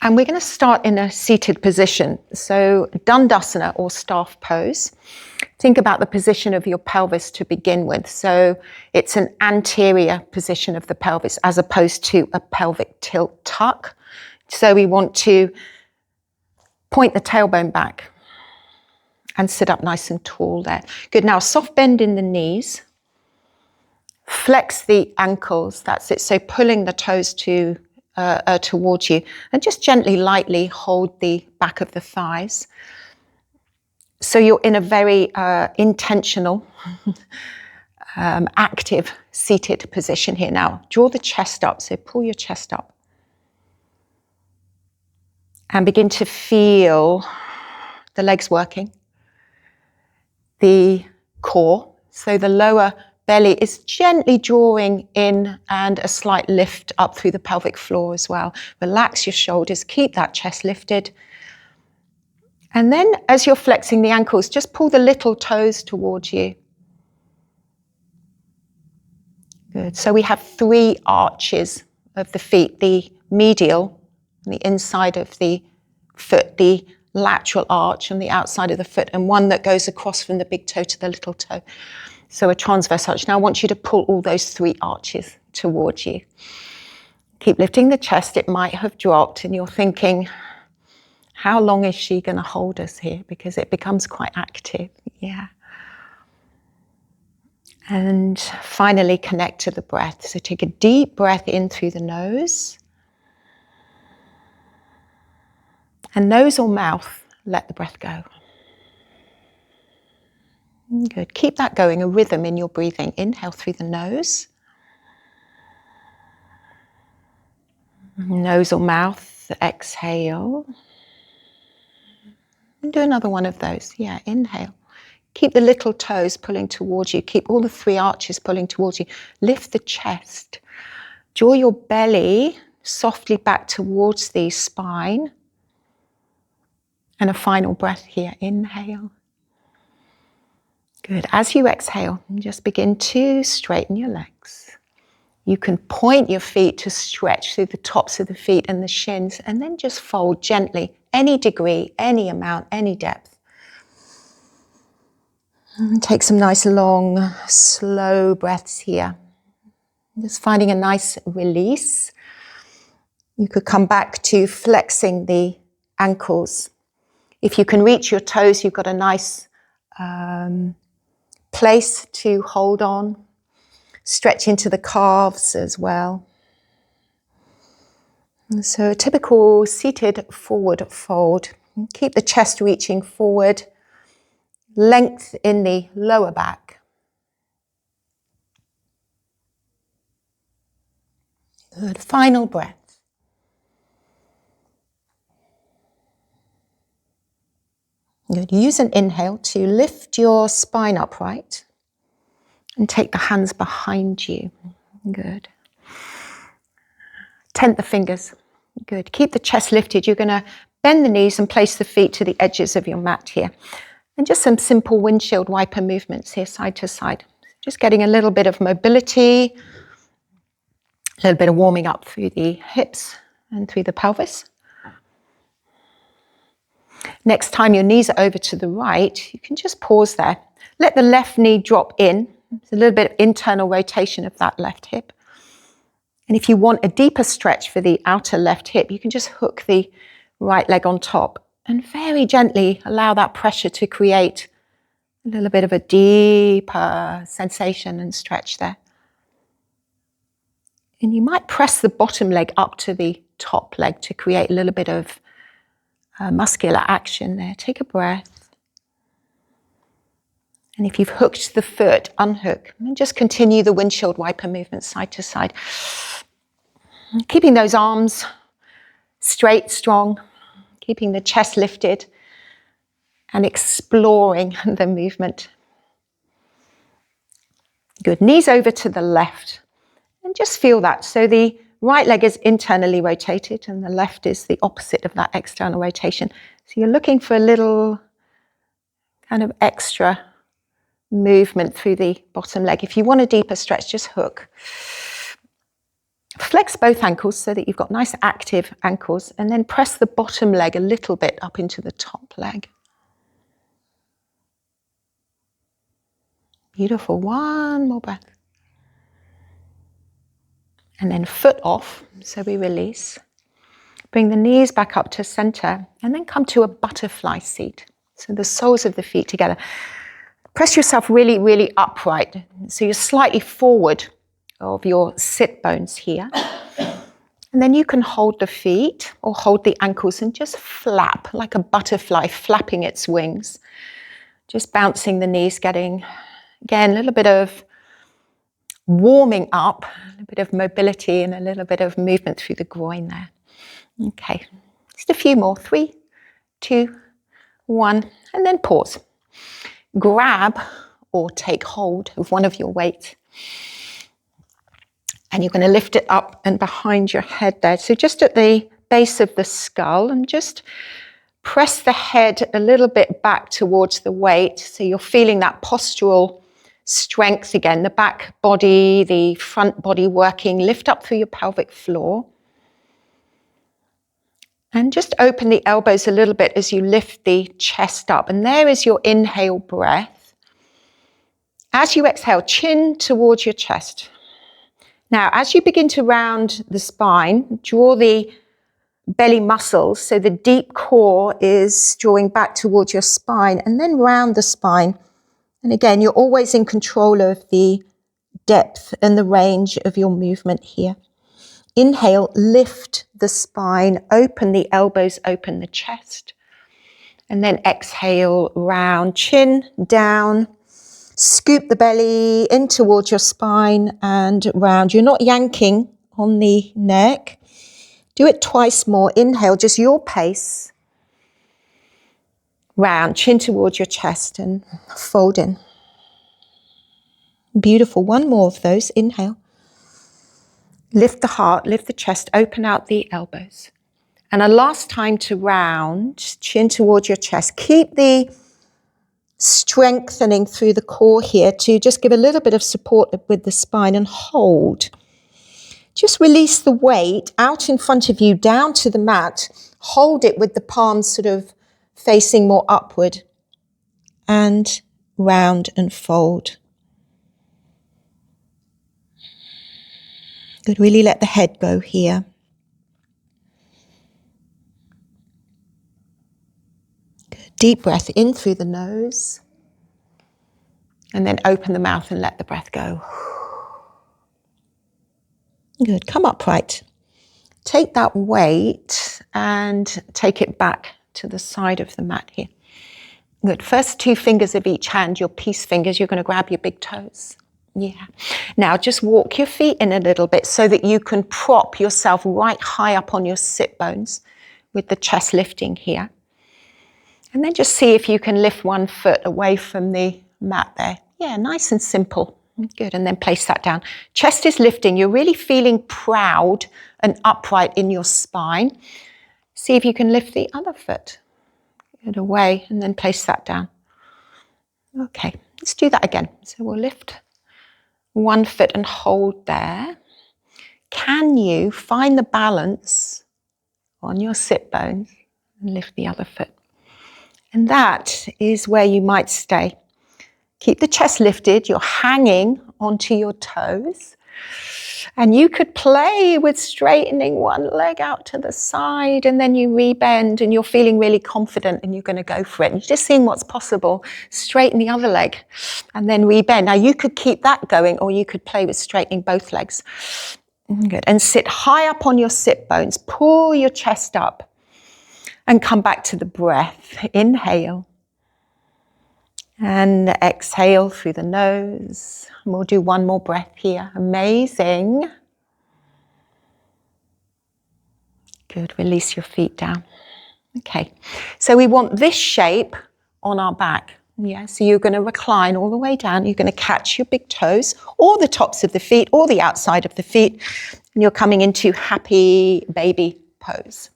And we're going to start in a seated position. So Dandasana or staff pose. Think about the position of your pelvis to begin with. So it's an anterior position of the pelvis as opposed to a pelvic tilt tuck. So we want to point the tailbone back and sit up nice and tall there. Good. Now soft bend in the knees. Flex the ankles. That's it. So pulling the toes towards you, and just gently, lightly hold the back of the thighs. So you're in a very intentional, active seated position here. Now, draw the chest up. So pull your chest up. And begin to feel the legs working. The core. So the lower belly is gently drawing in and a slight lift up through the pelvic floor as well. Relax your shoulders. Keep that chest lifted. And then as you're flexing the ankles, just pull the little toes towards you. Good. So we have 3 arches of the feet, the medial, on the inside of the foot, the lateral arch on the outside of the foot, and one that goes across from the big toe to the little toe. So a transverse arch. Now I want you to pull all those 3 arches towards you. Keep lifting the chest. It might have dropped and you're thinking, how long is she going to hold us here? Because it becomes quite active. Yeah. And finally connect to the breath. So take a deep breath in through the nose. And nose or mouth, let the breath go. Good. Keep that going, a rhythm in your breathing. Inhale through the nose. Nose or mouth, exhale. And do another one of those. Yeah, inhale. Keep the little toes pulling towards you. Keep all the 3 arches pulling towards you. Lift the chest. Draw your belly softly back towards the spine. And a final breath here. Inhale. Good. As you exhale, just begin to straighten your legs. You can point your feet to stretch through the tops of the feet and the shins, and then just fold gently, any degree, any amount, any depth. And take some nice long, slow breaths here. Just finding a nice release. You could come back to flexing the ankles. If you can reach your toes, you've got a nice place to hold on. Stretch into the calves as well. And so a typical seated forward fold. Keep the chest reaching forward. Length in the lower back. Good. Final breath. Good. Use an inhale to lift your spine upright and take the hands behind you. Good. Tent the fingers. Good. Keep the chest lifted. You're going to bend the knees and place the feet to the edges of your mat here. And just some simple windshield wiper movements here, side to side. Just getting a little bit of mobility, a little bit of warming up through the hips and through the pelvis. Next time your knees are over to the right, you can just pause there. Let the left knee drop in. There's a little bit of internal rotation of that left hip. And if you want a deeper stretch for the outer left hip, you can just hook the right leg on top and very gently allow that pressure to create a little bit of a deeper sensation and stretch there. And you might press the bottom leg up to the top leg to create a little bit of muscular action there. Take a breath. And if you've hooked the foot, unhook. And just continue the windshield wiper movement side to side. Keeping those arms straight, strong. Keeping the chest lifted. And exploring the movement. Good. Knees over to the left. And just feel that. So the right leg is internally rotated and the left is the opposite of that external rotation. So you're looking for a little kind of extra movement through the bottom leg. If you want a deeper stretch, just hook. Flex both ankles so that you've got nice active ankles, and then press the bottom leg a little bit up into the top leg. Beautiful. One more breath. And then foot off, so we release. Bring the knees back up to center, and then come to a butterfly seat. So the soles of the feet together. Press yourself really, really upright. So you're slightly forward of your sit bones here. And then you can hold the feet or hold the ankles and just flap like a butterfly flapping its wings. Just bouncing the knees, getting, again, a little bit of warming up, a bit of mobility and a little bit of movement through the groin there. Okay, just a few more. 3, 2, 1, and then pause. Grab or take hold of one of your weights. And you're going to lift it up and behind your head there. So just at the base of the skull, and just press the head a little bit back towards the weight. So you're feeling that postural strength again, the back body, the front body working. Lift up through your pelvic floor. And just open the elbows a little bit as you lift the chest up. And there is your inhale breath. As you exhale, chin towards your chest. Now, as you begin to round the spine, draw the belly muscles, so the deep core is drawing back towards your spine, and then round the spine. And again, you're always in control of the depth and the range of your movement here. Inhale, lift the spine, open the elbows, open the chest. And then exhale, round, chin down. Scoop the belly in towards your spine and round. You're not yanking on the neck. Do it twice more. Inhale, just your pace. Round, chin towards your chest and fold in. Beautiful. One more of those. Inhale. Lift the heart, lift the chest, open out the elbows. And a last time to round, chin towards your chest. Keep the strengthening through the core here to just give a little bit of support with the spine and hold. Just release the weight out in front of you down to the mat. Hold it with the palms sort of facing more upward and round and fold. Good. Really let the head go here. Deep breath in through the nose, and then open the mouth and let the breath go. Good. Come upright. Take that weight and take it back to the side of the mat here. Good. First 2 fingers of each hand, your peace fingers, you're going to grab your big toes. Yeah. Now just walk your feet in a little bit so that you can prop yourself right high up on your sit bones with the chest lifting here. And then just see if you can lift one foot away from the mat there. Yeah, nice and simple. Good, and then place that down. Chest is lifting. You're really feeling proud and upright in your spine. See if you can lift the other foot. Good, away, and then place that down. Okay, let's do that again. So we'll lift one foot and hold there. Can you find the balance on your sit bones and lift the other foot? And that is where you might stay. Keep the chest lifted. You're hanging onto your toes. And you could play with straightening one leg out to the side, and then you rebend and you're feeling really confident and you're going to go for it. And you're just seeing what's possible. Straighten the other leg and then rebend. Now you could keep that going, or you could play with straightening both legs. Good. And sit high up on your sit bones. Pull your chest up. And come back to the breath. Inhale. And exhale through the nose. And we'll do one more breath here. Amazing. Good. Release your feet down. Okay. So we want this shape on our back. Yeah. So you're going to recline all the way down. You're going to catch your big toes or the tops of the feet or the outside of the feet. And you're coming into happy baby pose.